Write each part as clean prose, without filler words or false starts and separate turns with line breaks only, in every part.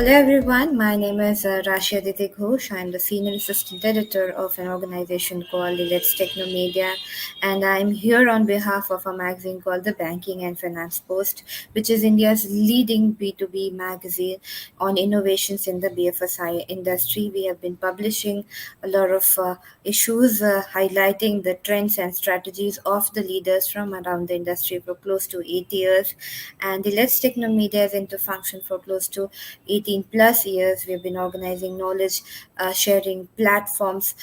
Hello everyone, my name is Rashi Aditi Ghosh. I'm the Senior Assistant Editor of an organization called Elets Technomedia, and I'm here on behalf of a magazine called the Banking and Finance Post, which is India's leading B2B magazine on innovations in the BFSI industry. We have been publishing a lot of issues highlighting the trends and strategies of the leaders from around the industry for close to 8 years, and Elets Technomedia is into function for close to 18 plus years. We've been organizing knowledge sharing platforms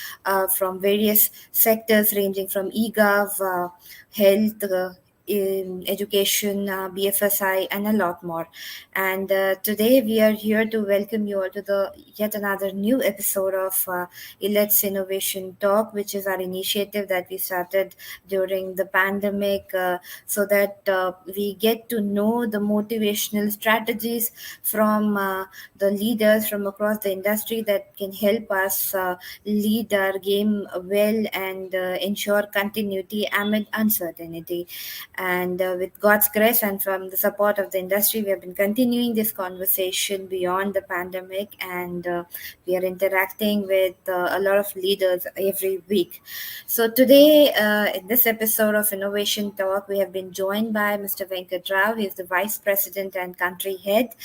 from various sectors ranging from eGov, health, in education, BFSI, and a lot more. And today we are here to welcome you all to the yet another new episode of Elets Innovation Talk, which is our initiative that we started during the pandemic, so that we get to know the motivational strategies from the leaders from across the industry that can help us lead our game well and ensure continuity amid uncertainty. And with God's grace and from the support of the industry, we have been continuing this conversation beyond the pandemic, and we are interacting with a lot of leaders every week. So today, in this episode of Innovation Talk, we have been joined by Mr. Venkat Rao. He is the Vice President and Country Head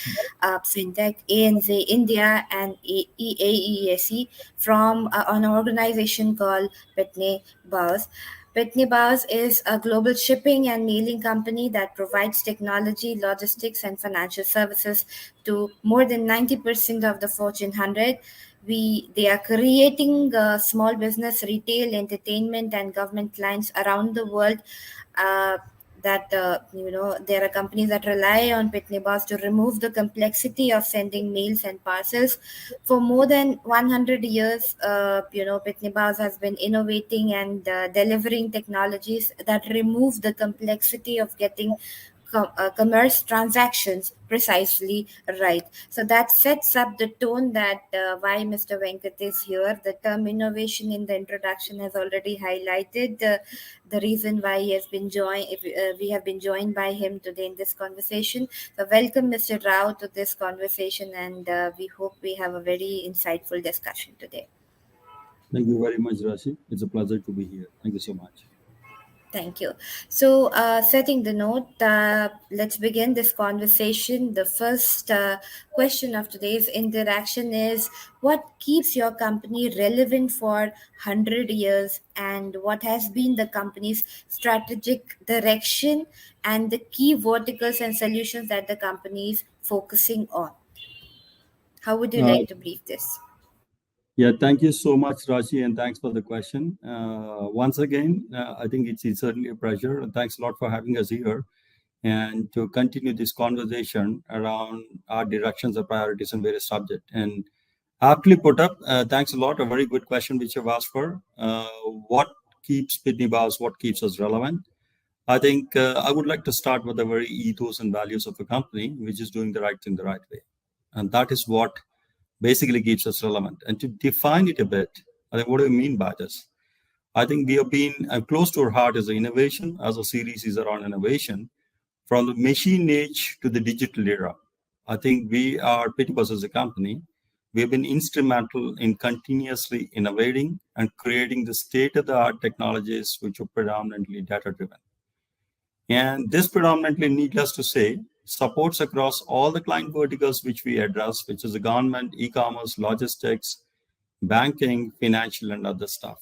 of SendTech, ANZ India, and EAESE from an organization called Pitney Bowes. Pitney Bowes is a global shipping and mailing company that provides technology, logistics, and financial services to more than 90% of the Fortune 100. They are creating small business, retail, entertainment, and government clients around the world. That there are companies that rely on Pitney Bowes to remove the complexity of sending mails and parcels. For more than 100 years, Pitney Bowes has been innovating and delivering technologies that remove the complexity of getting commerce transactions precisely right. So that sets up the tone that why Mr. Venkat is here. The term innovation in the introduction has already highlighted the reason why he has been joined. We have been joined by him today in this conversation. So welcome, Mr. Rao, to this conversation, and we hope we have a very insightful discussion today.
Thank you very much, Rashi. It's a pleasure to be here. Thank you so much.
Thank you. So, setting the note, let's begin this conversation. The first question of today's interaction is, what keeps your company relevant for 100 years, and what has been the company's strategic direction and the key verticals and solutions that the company is focusing on? How would you
Uh,
like to brief this?
yeah, thank you so much, Rashi, and thanks for the question. Once again, I think it's certainly a pleasure, and thanks a lot for having us here and to continue this conversation around our directions and priorities and various subjects. And aptly put up, thanks a lot. A very good question which you've asked for. What keeps Pitney Bowes, what keeps us relevant? I think I would like to start with the very ethos and values of a company which is doing the right thing the right way. And that is what basically keeps us relevant. And to define it a bit, I think, what do you mean by this? I think we have been close to our heart is the innovation, as a series is around innovation, from the machine age to the digital era. I think we are, Pitney Bowes as a company, we have been instrumental in continuously innovating and creating the state-of-the-art technologies which are predominantly data-driven. And this predominantly, needless to say, supports across all the client verticals which we address, which is the government, e-commerce, logistics, banking, financial, and other stuff.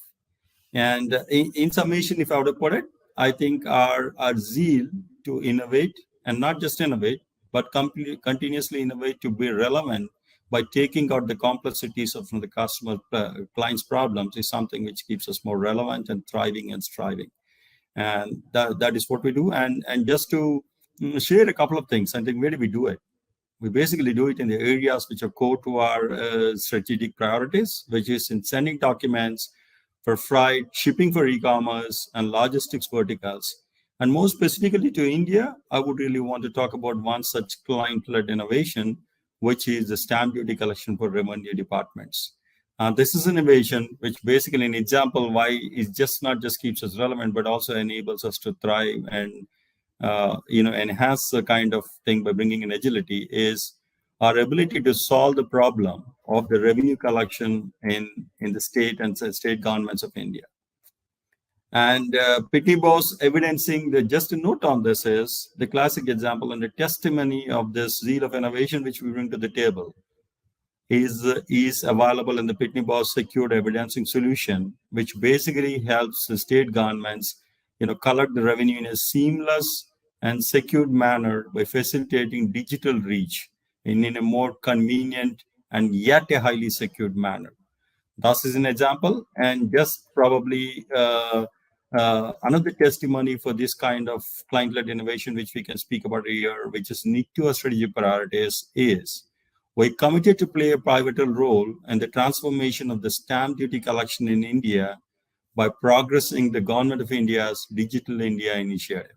And in summation, if I were to put it, I think our zeal to innovate, and not just innovate, but continuously innovate to be relevant by taking out the complexities of the customer clients' problems is something which keeps us more relevant and thriving and striving. And that is what we do. And just to share a couple of things, I think, where do we do it? We basically do it in the areas which are core to our strategic priorities, which is in sending documents for freight, shipping for e-commerce, and logistics verticals. And more specifically to India, I would really want to talk about one such client-led innovation, which is the stamp duty collection for revenue departments. This is innovation, which basically an example why it just not just keeps us relevant, but also enables us to thrive and enhance the kind of thing by bringing in agility is our ability to solve the problem of the revenue collection in the state and state governments of India. And Pitney Bowes evidencing just a note on this is the classic example and the testimony of this zeal of innovation which we bring to the table is available in the Pitney Bowes secured evidencing solution, which basically helps the state governments, collect the revenue in a seamless and secured manner by facilitating digital reach in a more convenient and yet a highly secured manner. Thus is an example, and just probably another testimony for this kind of client-led innovation, which we can speak about here, which is unique to our strategic priorities, is we're committed to play a pivotal role in the transformation of the stamp duty collection in India by progressing the Government of India's Digital India initiative.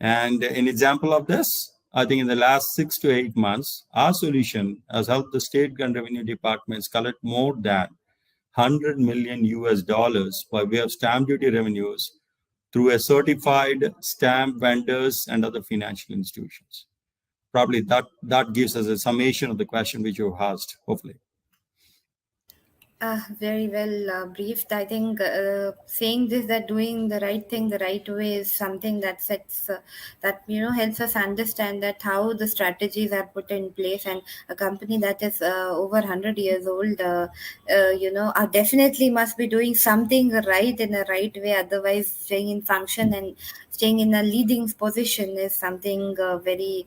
And an example of this, I think in the last 6 to 8 months, our solution has helped the state and revenue departments collect more than 100 million US dollars by way of stamp duty revenues through a certified stamp vendors and other financial institutions. Probably that gives us a summation of the question which you asked, hopefully.
Very well briefed. I think saying this, that doing the right thing the right way is something that sets that helps us understand that how the strategies are put in place, and a company that is over 100 years old, definitely must be doing something right in a right way. Otherwise, staying in function and staying in a leading position is something very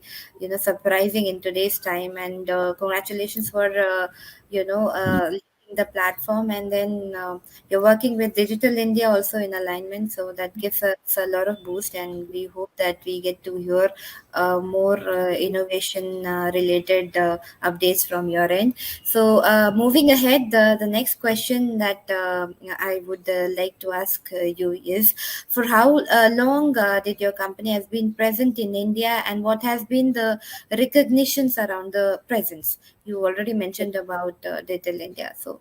surprising in today's time. And congratulations for the platform, and then you're working with Digital India also in alignment, so that gives us a lot of boost, and we hope that we get to hear more innovation related updates from your end. So moving ahead, the next question that I would like to ask you is, for how long did your company has been present in India, and what has been the recognitions around the presence? You already mentioned about Digital India. So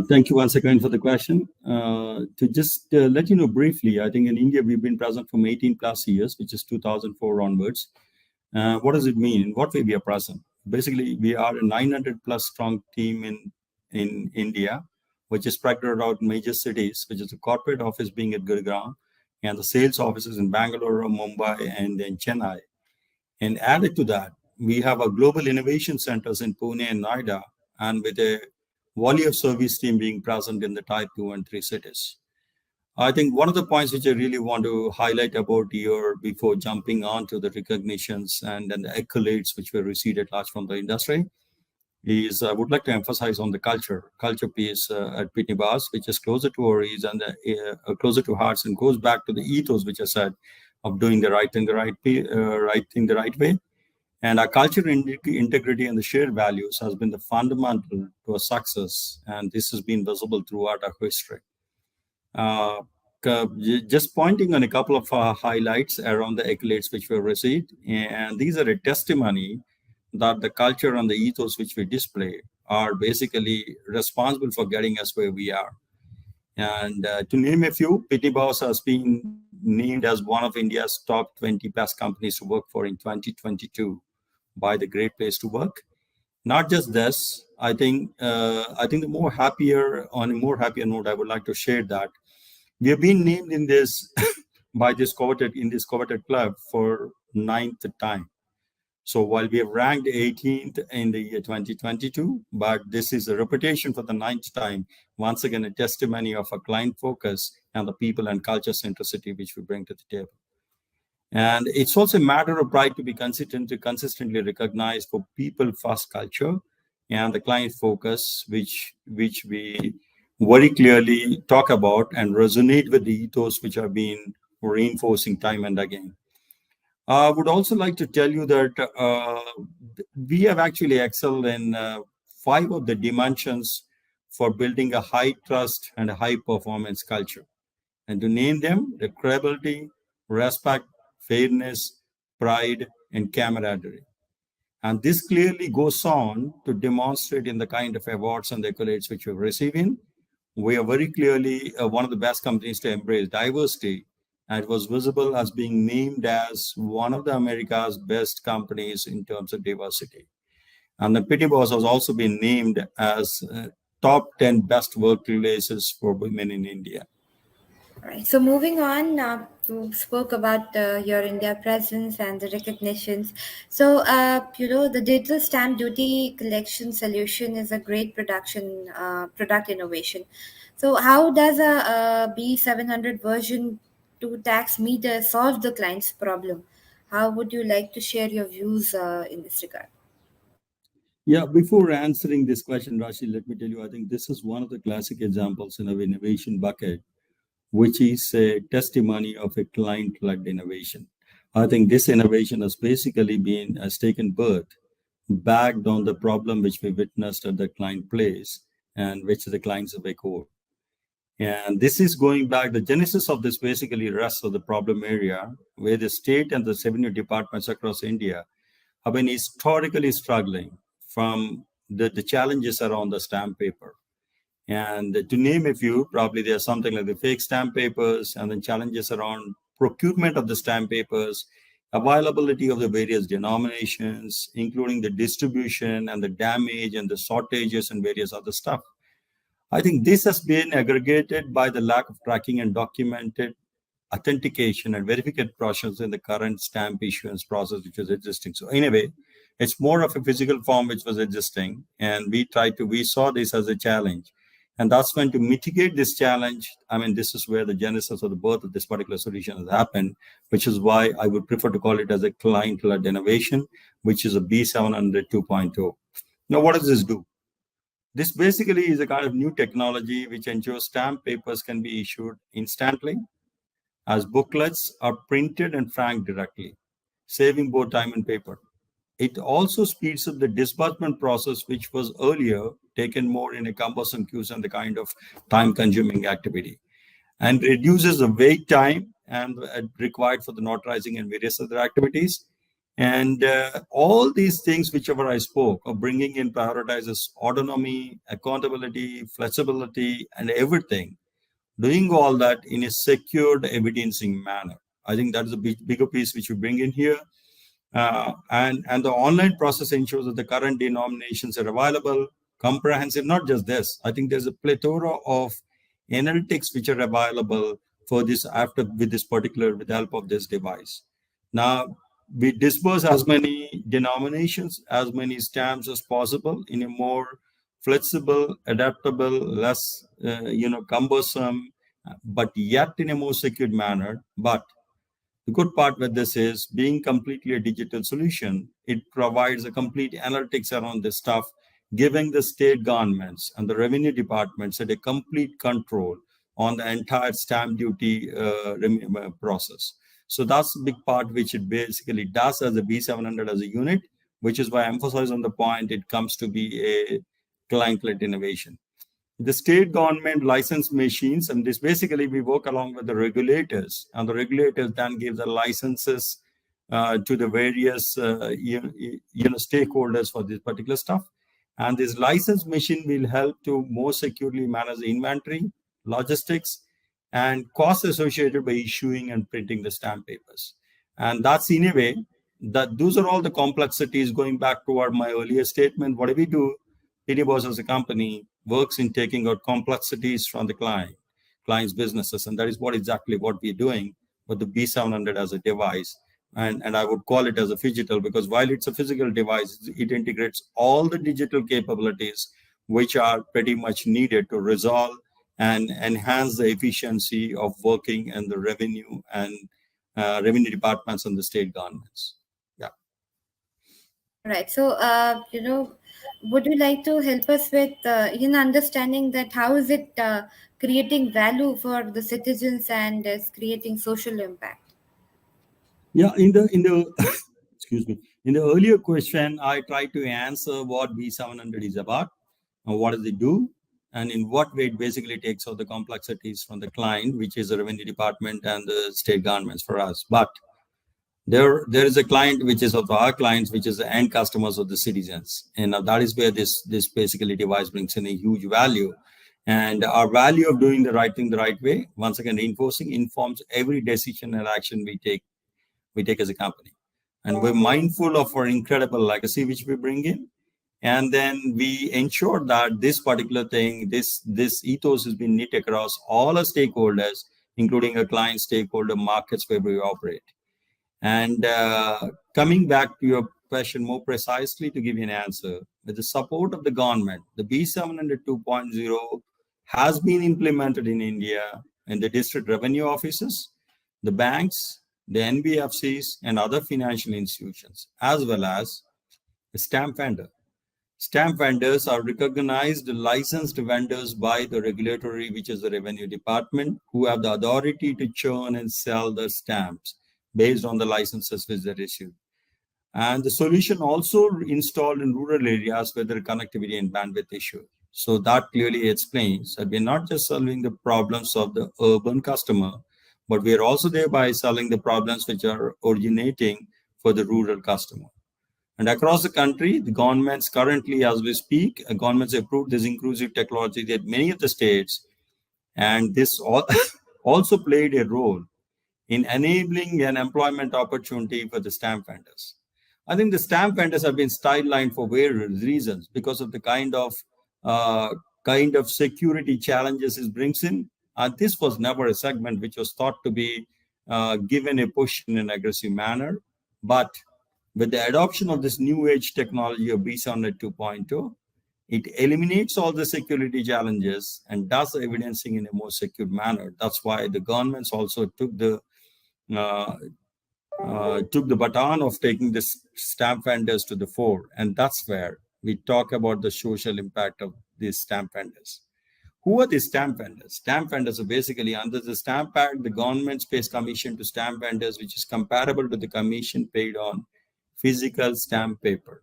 Thank you once again for the question. To just let you know briefly, I think in India we've been present from 18 plus years, which is 2004 onwards. What does it mean? In what way we are present? Basically, we are a 900 plus strong team in India, which is spread out in major cities, which is the corporate office being at Gurgaon, and the sales offices in Bangalore, Mumbai, and then Chennai. And added to that, we have our global innovation centers in Pune and Noida, and with a volley of service team being present in the type 2 and 3 cities. I think one of the points which I really want to highlight about here before jumping on to the recognitions and the accolades which were received at large from the industry is I would like to emphasize on the culture piece at Pitney Bowes, which is closer to our ears and closer to hearts, and goes back to the ethos which I said of doing the right thing the right way. And our culture, integrity, and the shared values has been the fundamental to our success, and this has been visible throughout our history. Just pointing on a couple of highlights around the accolades which we received, and these are a testimony that the culture and the ethos which we display are basically responsible for getting us where we are. And to name a few, Pitney Bowes has been named as one of India's top 20 best companies to work for in 2022 by the Great Place to Work. Not just this, I think the on a more happier note, I would like to share that we have been named in this by this coveted club for 9th time. So while we have ranked 18th in the year 2022, but this is a reputation for the 9th time. Once again, a testimony of our client focus and the people and culture centricity which we bring to the table. And it's also a matter of pride to be consistently recognized for people first culture and the client focus, which we very clearly talk about and resonate with the ethos which have been reinforcing time and again. I would also like to tell you that we have actually excelled in 5 of the dimensions for building a high trust and a high performance culture. And to name them, the credibility, respect, fairness, pride, and camaraderie. And this clearly goes on to demonstrate in the kind of awards and accolades which we're receiving. We are very clearly one of the best companies to embrace diversity, and it was visible as being named as one of the America's best companies in terms of diversity. And the Pitney Bowes has also been named as top 10 best workplaces for women in India.
Right. So moving on, you spoke about your India presence and the recognitions. So the digital stamp duty collection solution is a great product innovation. So how does a B700 version 2 tax meter solve the client's problem? How would you like to share your views in this regard?
Yeah, before answering this question, Rashi, let me tell you, I think this is one of the classic examples in our innovation bucket, which is a testimony of a client-led innovation. I think this innovation has taken birth, backed on the problem which we witnessed at the client place and which the clients have echoed. And this is going back, the genesis of this basically rests on the problem area where the state and the revenue departments across India have been historically struggling from the challenges around the stamp paper. And to name a few, probably there's something like the fake stamp papers and then challenges around procurement of the stamp papers, availability of the various denominations, including the distribution and the damage and the shortages and various other stuff. I think this has been aggregated by the lack of tracking and documented authentication and verification process in the current stamp issuance process, which was existing. So anyway, it's more of a physical form which was existing, and we saw this as a challenge. And that's when to mitigate this challenge, I mean, this is where the genesis or the birth of this particular solution has happened, which is why I would prefer to call it as a client-led innovation, which is a B700 2.0. Now, what does this do? This basically is a kind of new technology which ensures stamp papers can be issued instantly as booklets are printed and franked directly, saving both time and paper. It also speeds up the disbursement process, which was earlier taken more in a cumbersome queues and the kind of time-consuming activity, and reduces the wait time and required for the notarizing and various other activities. And all these things, whichever I spoke of bringing in, prioritizes autonomy, accountability, flexibility, and everything, doing all that in a secured evidencing manner. I think that is a bigger piece which we bring in here. And the online process ensures that the current denominations are available, comprehensive. Not just this, I think there's a plethora of analytics which are available for this with the help of this device. Now, we disperse as many denominations, as many stamps as possible in a more flexible, adaptable, less cumbersome, but yet in a more secure manner. But the good part with this is being completely a digital solution, it provides a complete analytics around this stuff, giving the state governments and the revenue departments a complete control on the entire stamp duty process. So that's the big part which it basically does as a B700 as a unit, which is why I emphasize on the point it comes to be a client-led innovation. The state government license machines, and this basically we work along with the regulators, and the regulators then give the licenses to the various stakeholders for this particular stuff. And this license machine will help to more securely manage the inventory, logistics, and costs associated by issuing and printing the stamp papers. And that's in a way that those are all the complexities going back toward my earlier statement. What do we do? Pitney Bowes as a company works in taking out complexities from the client's businesses, and that is exactly what we're doing with the B700 as a device. And I would call it as a phygital, because while it's a physical device, it integrates all the digital capabilities which are pretty much needed to resolve and enhance the efficiency of working in the revenue and revenue departments and the state governments. Yeah.
All right. So, would you like to help us with, understanding that how is it creating value for the citizens and is creating social impact?
Yeah, in the excuse me, in the earlier question, I tried to answer what B700 is about, and what does it do, and in what way it basically takes out the complexities from the client, which is the revenue department and the state governments for us. But there is a client which is of our clients, which is the end customers of the citizens, and that is where this basically device brings in a huge value. And our value of doing the right thing the right way, once again reinforcing, informs every decision and action we take as a company. And we're mindful of our incredible legacy which we bring in. And then we ensure that this particular thing, this ethos has been knit across all our stakeholders, including our client stakeholder markets where we operate. And coming back to your question more precisely to give you an answer, with the support of the government, the B700 2.0 has been implemented in India in the district revenue offices, the banks, the NBFCs, and other financial institutions, as well as the stamp vendor. Stamp vendors are recognized licensed vendors by the regulatory, which is the revenue department, who have the authority to churn and sell the stamps based on the licenses which they issued. And the solution also installed in rural areas where there are connectivity and bandwidth issues. So that clearly explains that we're not just solving the problems of the urban customer, but we are also thereby solving the problems which are originating for the rural customer. And across the country, the governments currently, as we speak, governments approved this inclusive technology at many of the states. And this also played a role in enabling an employment opportunity for the stamp vendors. I think the stamp vendors have been sidelined for various reasons because of the kind of security challenges it brings in. And this was never a segment which was thought to be given a push in an aggressive manner. But with the adoption of this new age technology of B700 2.0, it eliminates all the security challenges and does evidencing in a more secure manner. That's why the governments also uh, took the baton of taking the stamp vendors to the fore. And that's where we talk about the social impact of these stamp vendors. Who are these stamp vendors? Stamp vendors are basically under the Stamp Act, the government pays commission to stamp vendors, which is comparable to the commission paid on physical stamp paper.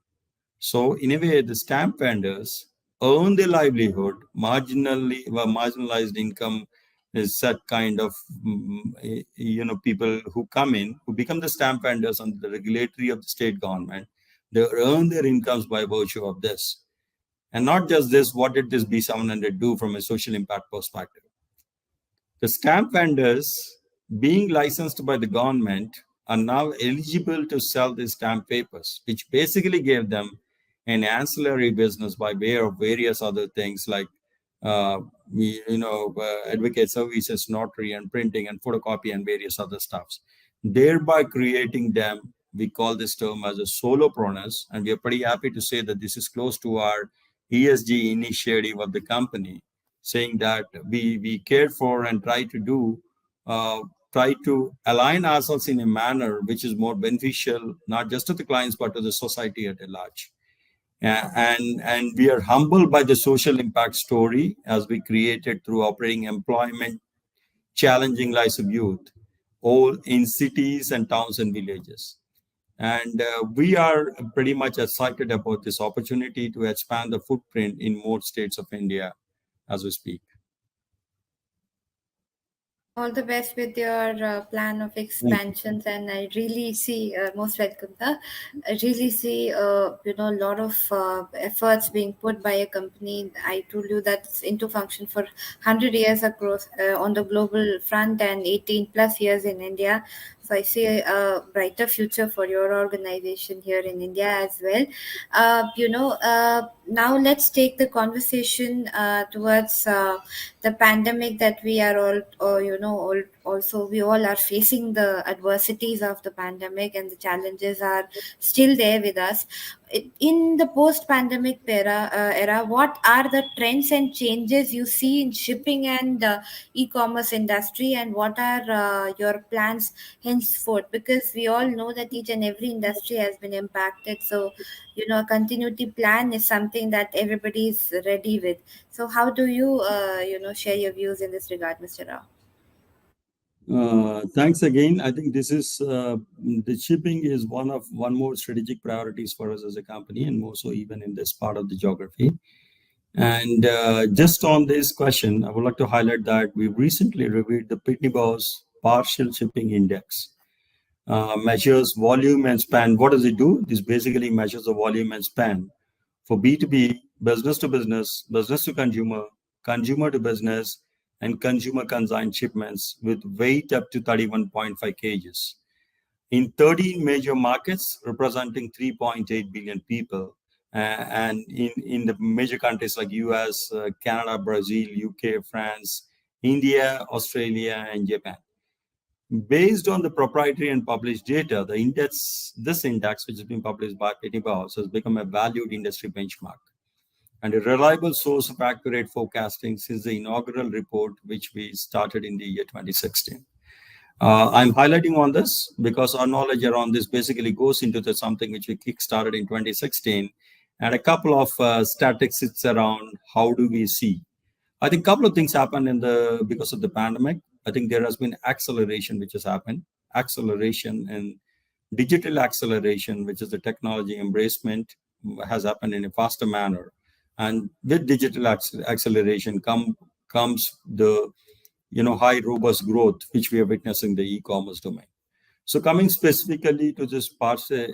So in a way, the stamp vendors earn their livelihood, marginalized income is that kind of people who come in, who become the stamp vendors under the regulatory of the state government. They earn their incomes by virtue of this. And not just this, what did this B700 do from a social impact perspective? The stamp vendors, being licensed by the government, are now eligible to sell the stamp papers, which basically gave them an ancillary business by way of various other things like, advocate services, notary, and printing, and photocopy, and various other stuffs. Thereby creating them, we call this term as a solopreneurs, and we are pretty happy to say that this is close to our ESG initiative of the company, saying that we care for and try to align ourselves in a manner which is more beneficial, not just to the clients, but to the society at a large. And we are humbled by the social impact story as we created through operating employment, challenging lives of youth, all in cities and towns and villages. And we are pretty much excited about this opportunity to expand the footprint in more states of India as we speak.
All the best with your plan of expansions, and I really see most welcome. I really see a lot of efforts being put by a company. I told you that's into function for 100 years across on the global front and 18 plus years in India. So I see a brighter future for your organization here in India as well. Now let's take the conversation towards the pandemic that we are also we all are facing the adversities of the pandemic, and the challenges are still there with us. In the post-pandemic era, what are the trends and changes you see in shipping and e-commerce industry, and what are your plans henceforth? Because we all know that each and every industry has been impacted. So, a continuity plan is something that everybody is ready with. So, how do you, share your views in this regard, Mr. Rao?
Thanks again. I think this is the shipping is one more strategic priorities for us as a company, and more so even in this part of the geography. And just on this question, I would like to highlight that we recently reviewed the Pitney Bowes Partial Shipping Index. Measures volume and span. What does it do? This basically measures the volume and span for B2B, business to business, business to consumer, consumer to business, and consumer consigned shipments with weight up to 31.5 kgs in 13 major markets representing 3.8 billion people and in the major countries like US, Canada, Brazil, UK, France, India, Australia, and Japan. Based on the proprietary and published data, this index, which has been published by Pitney Bowes, has become a valued industry benchmark and a reliable source of accurate forecasting since the inaugural report, which we started in the year 2016. I'm highlighting on this because our knowledge around this basically goes into something which we kickstarted in 2016, and a couple of statistics around how do we see. I think a couple of things happened because of the pandemic. I think there has been acceleration which has happened, acceleration and digital acceleration, which is the technology embracement, has happened in a faster manner. And with digital acceleration comes the high robust growth which we are witnessing the e-commerce domain. So coming specifically to this parcel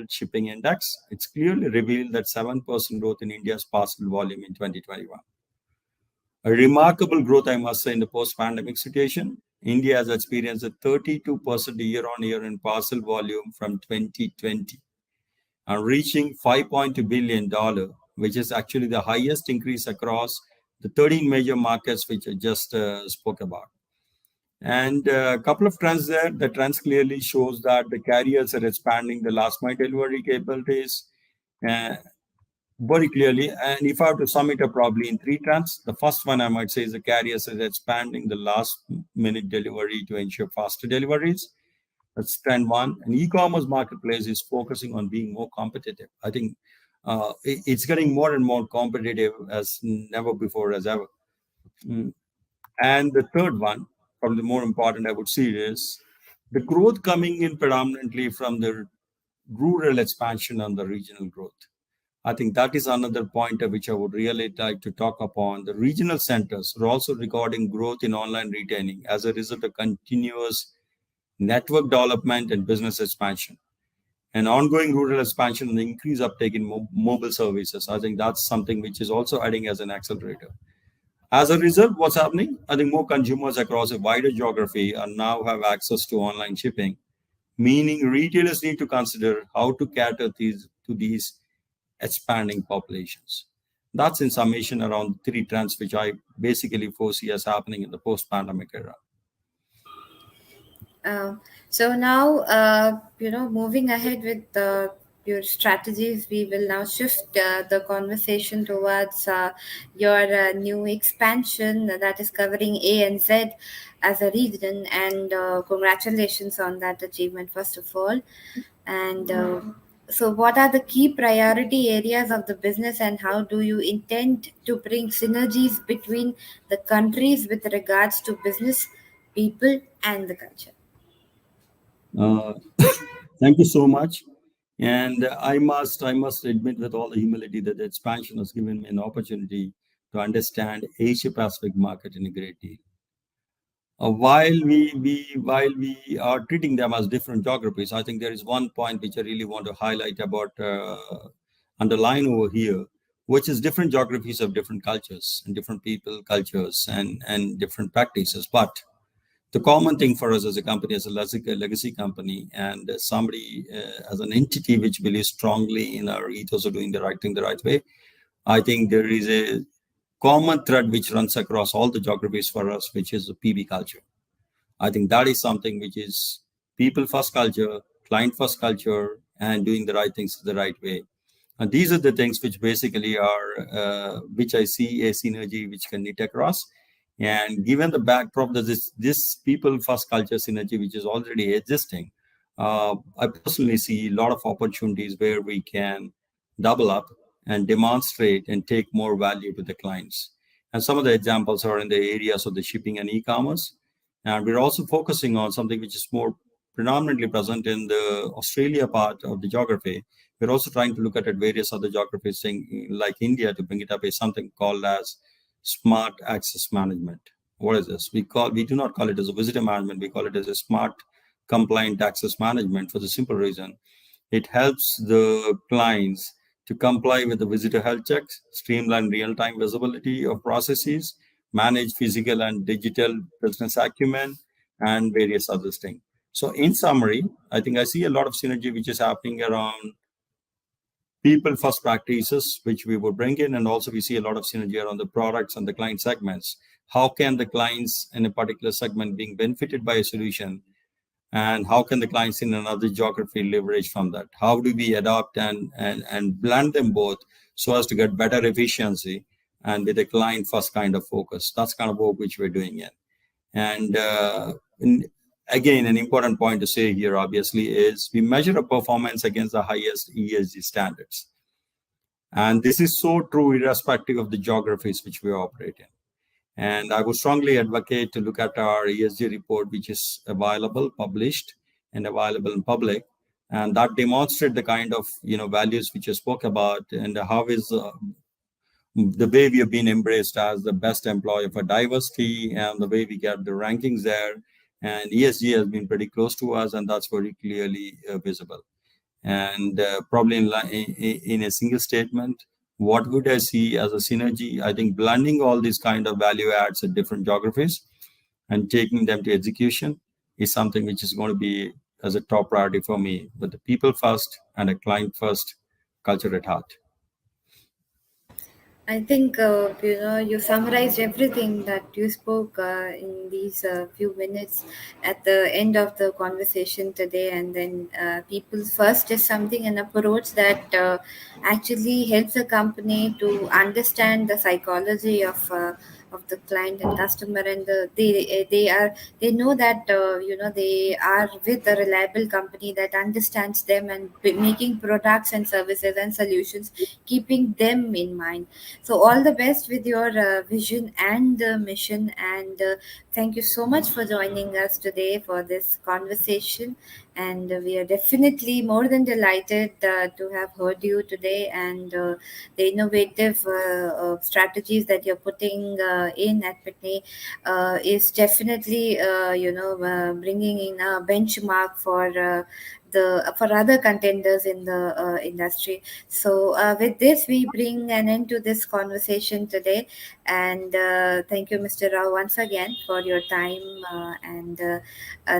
shipping index, it's clearly revealed that 7% growth in India's parcel volume in 2021. A remarkable growth, I must say, in the post-pandemic situation. India has experienced a 32% year-on-year in parcel volume from 2020 and reaching $5.2 billion, which is actually the highest increase across the 13 major markets which I just spoke about. And a couple of trends there. The trends clearly shows that the carriers are expanding the last mile delivery capabilities very clearly. And if I have to sum it up probably in three trends, the first one I might say is the carriers are expanding the last minute delivery to ensure faster deliveries. That's trend one. And e-commerce marketplace is focusing on being more competitive. I think it's getting more and more competitive as never before as ever. And the third one, probably more important, I would say, is the growth coming in predominantly from the rural expansion and the regional growth. I think that is another point which I would really like to talk upon. The regional centers are also recording growth in online retailing as a result of continuous network development and business expansion. And ongoing rural expansion and increased uptake in mobile services. I think that's something which is also adding as an accelerator. As a result, what's happening? I think more consumers across a wider geography are now have access to online shipping, meaning retailers need to consider how to cater to these expanding populations. That's in summation around three trends which I basically foresee as happening in the post-pandemic era.
So now, moving ahead with your strategies, we will now shift the conversation towards your new expansion that is covering A and Z as a region. And congratulations on that achievement, first of all. And so, what are the key priority areas of the business, and how do you intend to bring synergies between the countries with regards to business, people, and the culture?
Uh, Thank you so much. And I must admit with all the humility that the expansion has given me an opportunity to understand Asia Pacific market in a great deal. While we are treating them as different geographies, I think there is one point which I really want to highlight about underline over here, which is different geographies of different cultures and different people, cultures, and different practices. But the common thing for us as a company, as a legacy company, and somebody as an entity which believes strongly in our ethos of doing the right thing the right way, I think there is a common thread which runs across all the geographies for us, which is the PB culture. I think that is something which is people first culture, client first culture, and doing the right things the right way. And these are the things which basically are, which I see a synergy which can knit across. And given the backdrop that this people first culture synergy, which is already existing, I personally see a lot of opportunities where we can double up and demonstrate and take more value to the clients. And some of the examples are in the areas of the shipping and e-commerce. And we're also focusing on something which is more predominantly present in the Australia part of the geography. We're also trying to look at various other geographies, like India, to bring it up is something called as smart access management. What is this? We do not call it as a visitor management. We call it as a smart compliant access management for the simple reason it helps the clients to comply with the visitor health checks, streamline real-time visibility of processes, manage physical and digital business acumen, and various other things. So in summary, I think I see a lot of synergy which is happening around people first practices, which we will bring in. And also we see a lot of synergy around the products and the client segments. How can the clients in a particular segment being benefited by a solution? And how can the clients in another geography leverage from that? How do we adopt and blend them both so as to get better efficiency and with a client first kind of focus? That's kind of work which we're doing in. And again, an important point to say here, obviously, is we measure a performance against the highest ESG standards. And this is so true irrespective of the geographies which we operate in. And I would strongly advocate to look at our ESG report, which is available, published, and available in public. And that demonstrates the kind of values which you spoke about, and how is the way we have been embraced as the best employer for diversity, and the way we get the rankings there. And ESG has been pretty close to us, and that's very clearly visible. And probably in a single statement, what would I see as a synergy? I think blending all these kind of value adds at different geographies and taking them to execution is something which is going to be as a top priority for me, with the people first and a client first culture at heart.
I think you summarized everything that you spoke in these few minutes at the end of the conversation today. And then people first is something, an approach that actually helps a company to understand the psychology of the client and customer, and they know that they are with a reliable company that understands them and making products and services and solutions, keeping them in mind. So, all the best with your vision and mission. And thank you so much for joining us today for this conversation. And we are definitely more than delighted to have heard you today, and the innovative strategies that you're putting in at Pitney is definitely, bringing in a benchmark for other contenders in the industry. So, with this, we bring an end to this conversation today. And thank you, Mr. Rao, once again for your time. And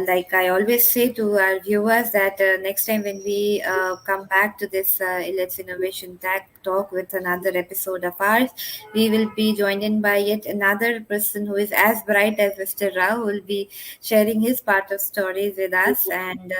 like I always say to our viewers, that next time when we come back to this Elets Innovation Talk with another episode of ours, we will be joined in by yet another person who is as bright as Mr. Rao, who will be sharing his part of stories with us, and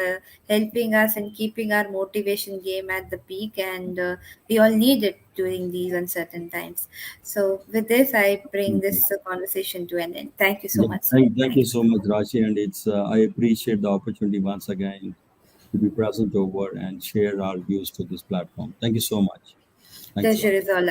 helping us and keeping our motivation game at the peak. And we all need it during these uncertain times. So, with this, I bring this conversation to an end. Thank you so
Yeah,
much, sir.
thank
Thank
you
you.
so much, Rashi, and it's I appreciate the opportunity once again to be present over and share our views to this platform. Thank you so much. Thanks a
Pleasure
lot.
is all